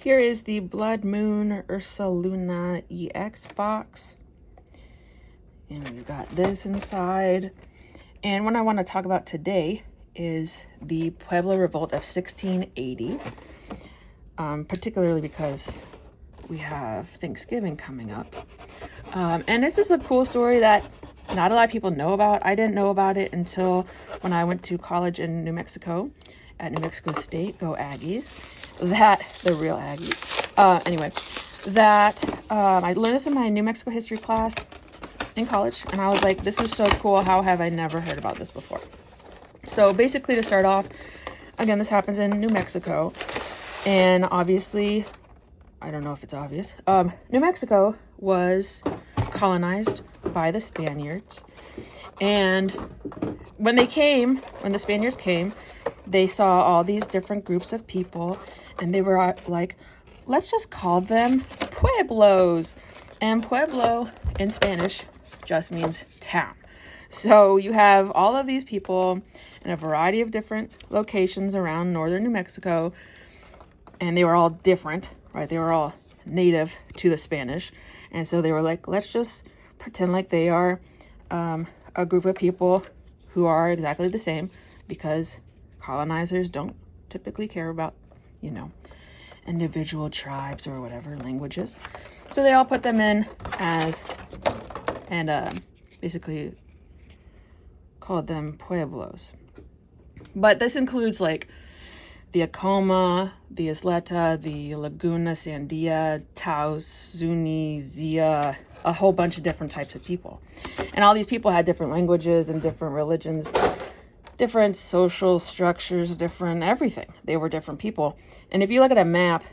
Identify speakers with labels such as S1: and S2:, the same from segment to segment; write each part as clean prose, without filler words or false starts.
S1: Here is the Blood Moon Ursaluna EX box. And we've got this inside. And what I want to talk about today is the Pueblo Revolt of 1680. Particularly because we have Thanksgiving coming up. And this is a cool story that not a lot of people know about. I didn't know about it until when I went to college in New Mexico at New Mexico State. Go Aggies. The real Aggies. I learned this in my New Mexico history class in college. And I was like, this is so cool. How have I never heard about this before? So basically, to start off, again, this happens in New Mexico. And obviously, I don't know if it's obvious, New Mexico was colonized by the Spaniards. And when the Spaniards came, they saw all these different groups of people, and they were like, let's just call them pueblos. And pueblo in Spanish just means town. So you have all of these people in a variety of different locations around northern New Mexico, and they were all different, right? They were all native to the Spanish. And so they were like, let's just pretend like they are a group of people who are exactly the same, because colonizers don't typically care about, individual tribes or whatever languages. So they all put them in basically called them pueblos. But this includes like the Acoma, the Isleta, the Laguna, Sandia, Taos, Zuni, Zia, a whole bunch of different types of people. And all these people had different languages and different religions, different social structures, different everything. They were different people. And if you look at a map,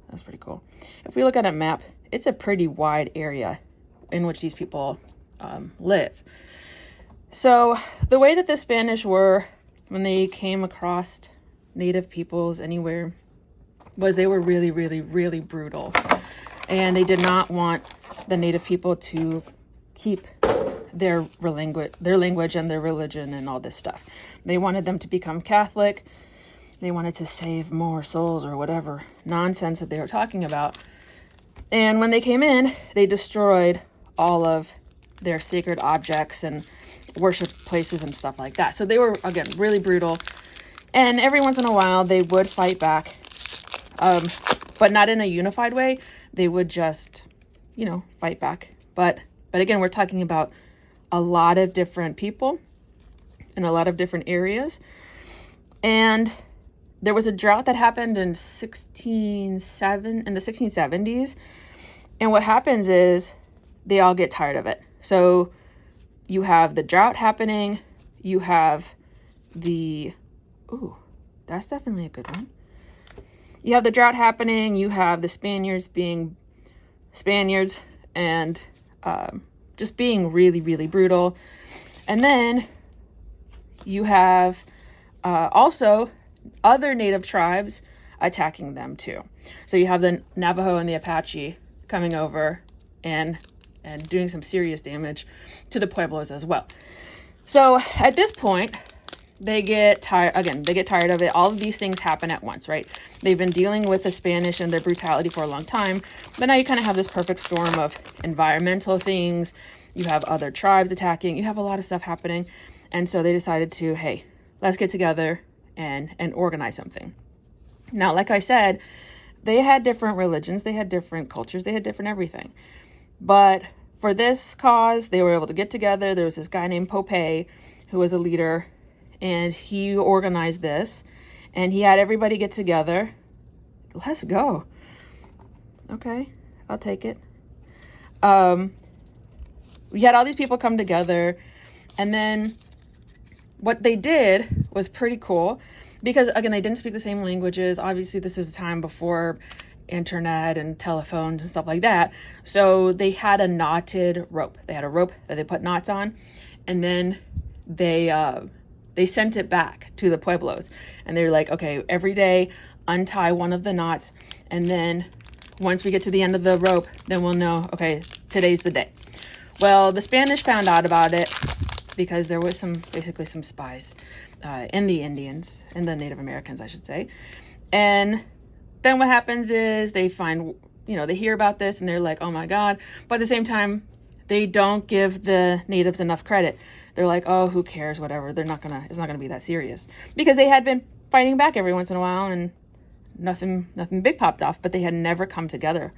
S1: that's pretty cool. If we look at a map, it's a pretty wide area in which these people live. So the way that the Spanish were when they came across native peoples anywhere was they were really, really, really brutal. And they did not want the native people to keep their language and their religion and all this stuff. They wanted them to become Catholic. They wanted to save more souls or whatever nonsense that they were talking about. And when they came in, they destroyed all of their sacred objects and worship places and stuff like that. So they were, again, really brutal. And every once in a while, they would fight back, but not in a unified way. They would just, fight back. But again, we're talking about a lot of different people in a lot of different areas. And there was a drought that happened in the 1670s. And what happens is they all get tired of it. So you have the drought happening. You have that's definitely a good one. You have the drought happening. You have the Spaniards being Spaniards and just being really, really brutal. And then you have also other native tribes attacking them too. So you have the Navajo and the Apache coming over and doing some serious damage to the Pueblos as well. So at this point, they get tired of it. All of these things happen at once, right? They've been dealing with the Spanish and their brutality for a long time, but now you kind of have this perfect storm of environmental things. You have other tribes attacking. You have a lot of stuff happening. And so they decided to, hey, let's get together and organize something. Now, like I said, they had different religions. They had different cultures. They had different everything. But for this cause, they were able to get together. There was this guy named Pope who was a leader, and he organized this, and he had everybody get together. Let's go. Okay, I'll take it. We had all these people come together, and then what they did was pretty cool because, again, they didn't speak the same languages. Obviously, this is a time before internet and telephones and stuff like that. So they had a knotted rope. They had a rope that they put knots on, and then they sent it back to the Pueblos. And they were like, okay, every day untie one of the knots, and then once we get to the end of the rope, then we'll know, okay, today's the day. Well, the Spanish found out about it because there was some spies in the Indians, in the Native Americans, I should say. And then what happens is they find, they hear about this and they're like, oh my God. But at the same time, they don't give the natives enough credit. They're like, oh, who cares? Whatever. It's not gonna be that serious, because they had been fighting back every once in a while and nothing big popped off, but they had never come together.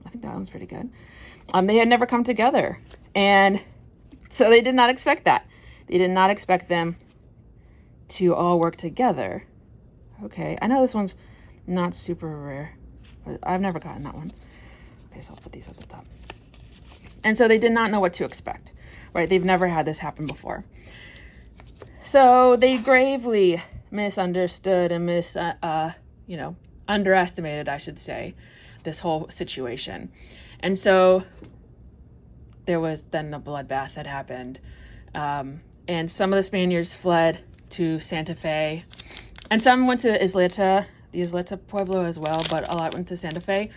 S1: I think that one's pretty good. They had never come together. And so they did not expect that. They did not expect them to all work together. Okay, I know this one's not super rare, but I've never gotten that one. Okay, so I'll put these at the top. And so they did not know what to expect, right? They've never had this happen before. So they gravely misunderstood and underestimated, I should say, this whole situation. And so there was then a bloodbath that happened. And some of the Spaniards fled to Santa Fe, and some went to Isleta, the Isleta Pueblo as well, but a lot went to Santa Fe.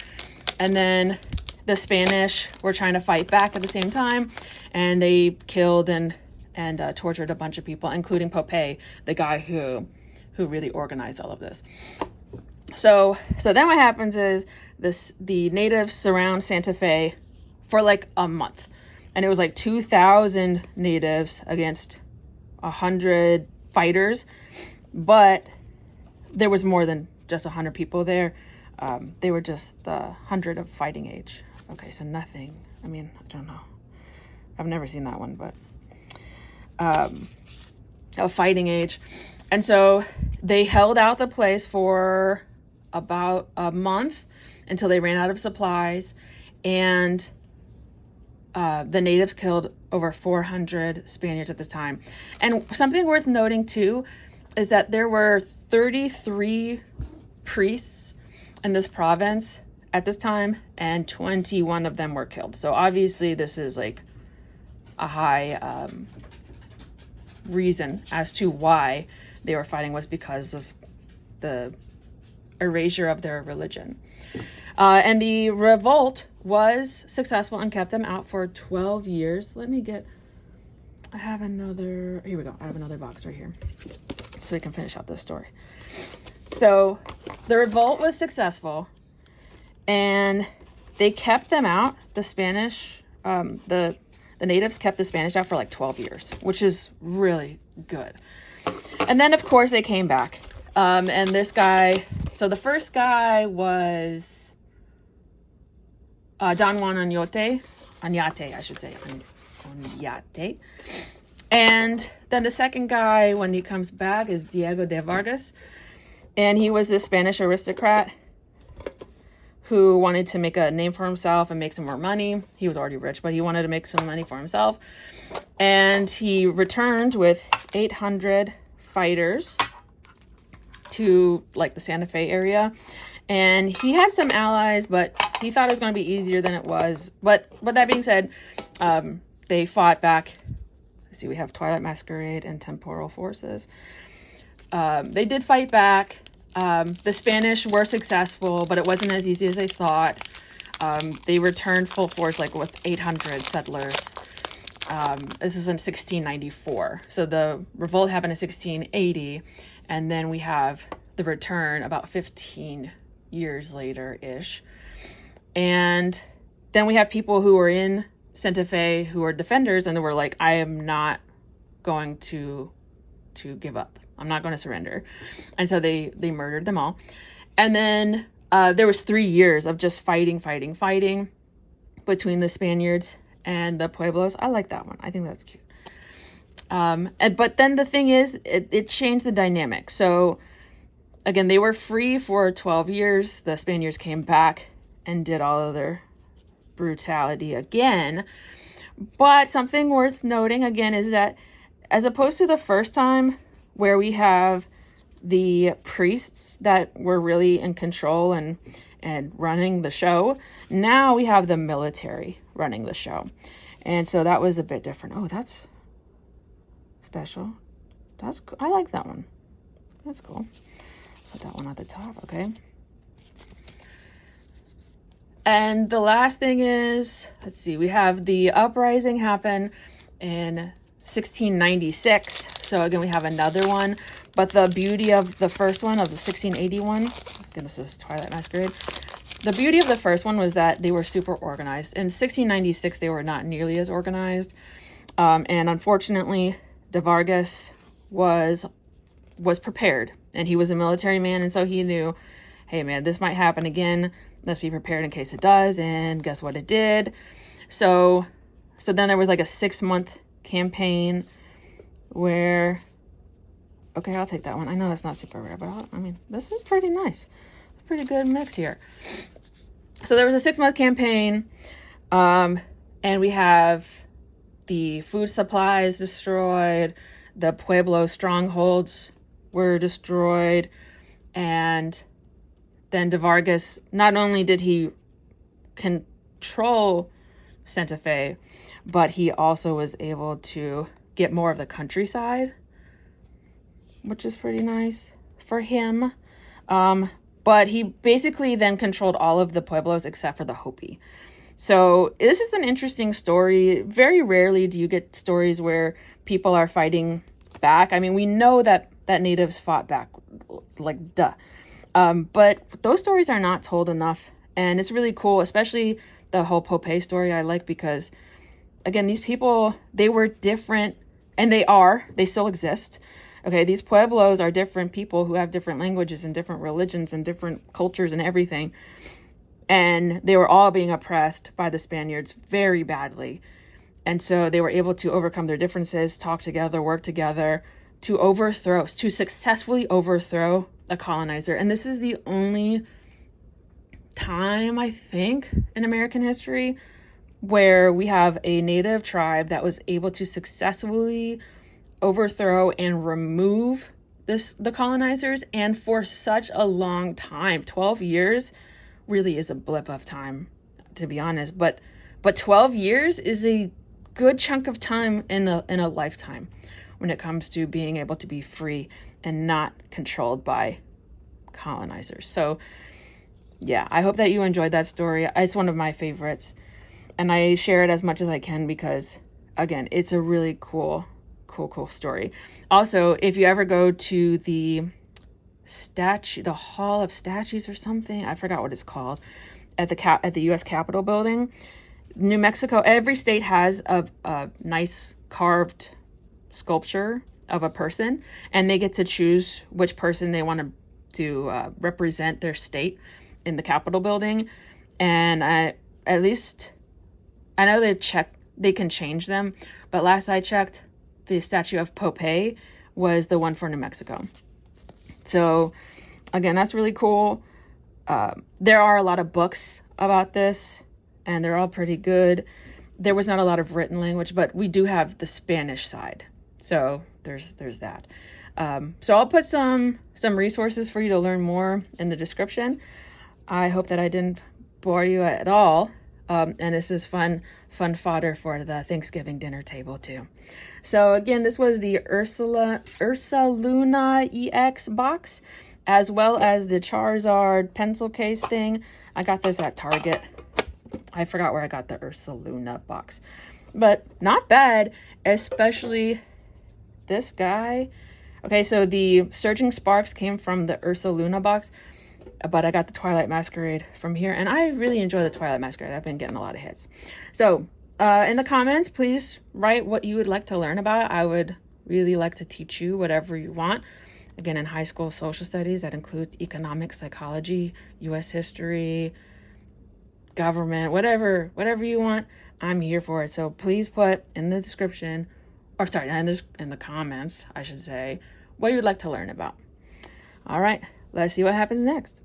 S1: And then the Spanish were trying to fight back at the same time, and they killed and tortured a bunch of people, including Popeye, the guy who really organized all of this. So then what happens is the natives surround Santa Fe for like a month, and it was like 2,000 natives against 100 fighters, but there was more than just 100 people there. They were just 100 of fighting age. Okay, so nothing. I mean, I don't know. I've never seen that one, but of fighting age. And so they held out the place for about a month until they ran out of supplies, and the natives killed over 400 Spaniards at this time. And something worth noting too is that there were 33 priests in this province at this time, and 21 of them were killed. So obviously this is like a high reason as to why they were fighting, was because of the erasure of their religion. And the revolt was successful and kept them out for 12 years. I have another, here we go. I have another box right here so we can finish out this story. So the revolt was successful and they kept them out. The Spanish, the natives kept the Spanish out for like 12 years, which is really good. And then of course they came back. And this guy, so the first guy was Don Juan Oñate, I should say, Oñate. And then the second guy, when he comes back, is Diego de Vargas. And he was this Spanish aristocrat who wanted to make a name for himself and make some more money. He was already rich, but he wanted to make some money for himself. And he returned with 800 fighters to like the Santa Fe area. And he had some allies, but he thought it was going to be easier than it was. But that being said, they fought back. Let's see, we have Twilight Masquerade and Temporal Forces. They did fight back. The Spanish were successful, but it wasn't as easy as they thought. They returned full force, like with 800 settlers. This is in 1694. So the revolt happened in 1680, and then we have the return about 15 years later-ish. And then we have people who were in Santa Fe who are defenders, and they were like, I am not going to give up. I'm not going to surrender. And so they murdered them all. And then there was 3 years of just fighting between the Spaniards and the Pueblos. I like that one. I think that's cute. But then the thing is, it changed the dynamic. So again, they were free for 12 years. The Spaniards came back and did all of their brutality again. But something worth noting again is that as opposed to the first time where we have the priests that were really in control and running the show, now we have the military running the show. And so that was a bit different. Oh, that's special. I like that one. That's cool. Put that one at the top, okay? And the last thing is, let's see, we have the uprising happen in 1696. So again, we have another one, But the beauty of the first one, of the 1681, goodness, this is Twilight Masquerade. The beauty of the first one was that they were super organized. In 1696, they were not nearly as organized. And unfortunately, de Vargas was prepared, and he was a military man. And so he knew, hey man, this might happen again. Let's be prepared in case it does. And guess what it did? So then there was like a 6-month campaign where, okay, I'll take that one. I know that's not super rare, but I mean, this is pretty nice. Pretty good mix here. So there was a 6-month campaign, and we have the food supplies destroyed, the Pueblo strongholds were destroyed, and then de Vargas, not only did he control Santa Fe, but he also was able to get more of the countryside, which is pretty nice for him. But he basically then controlled all of the pueblos except for the Hopi. So this is an interesting story. Very rarely do you get stories where people are fighting back. I mean, we know that natives fought back, like duh. But those stories are not told enough. And it's really cool, especially the whole Popeye story I like, because again, these people, they were different, and they still exist. Okay, these pueblos are different people who have different languages and different religions and different cultures and everything. And they were all being oppressed by the Spaniards very badly. And so they were able to overcome their differences, talk together, work together to successfully overthrow a colonizer. And this is the only time, I think, in American history where we have a native tribe that was able to successfully overthrow and remove the colonizers, and for such a long time. 12 years really is a blip of time, to be honest, but 12 years is a good chunk of time in a lifetime when it comes to being able to be free and not controlled by colonizers. So yeah, I hope that you enjoyed that story. It's one of my favorites, and I share it as much as I can because, again, it's a really cool story. Also, if you ever go to the Hall of Statues or something, I forgot what it's called, at the U.S. Capitol building, New Mexico, every state has a nice carved sculpture of a person, and they get to choose which person they want to represent their state in the Capitol building. And I know they can change them, but last I checked, the statue of Popeye was the one for New Mexico. So again, that's really cool. There are a lot of books about this, and they're all pretty good. There was not a lot of written language, but we do have the Spanish side. So there's that. So I'll put some resources for you to learn more in the description. I hope that I didn't bore you at all. And this is fun fodder for the Thanksgiving dinner table too. So again, this was the Ursaluna EX box, as well as the Charizard pencil case thing. I got this at Target. I forgot where I got the Ursaluna box, but not bad, especially this guy. Okay, so the Surging Sparks came from the Ursaluna box, but I got the Twilight Masquerade from here, and I really enjoy the Twilight Masquerade. I've been getting a lot of hits. So in the comments, please write what you would like to learn about. I would really like to teach you whatever you want. Again, in high school social studies, that includes economics, psychology, U.S. history, government, whatever you want, I'm here for it. So please put in the description, or sorry, in the comments, I should say, what you would like to learn about. All right, let's see what happens next.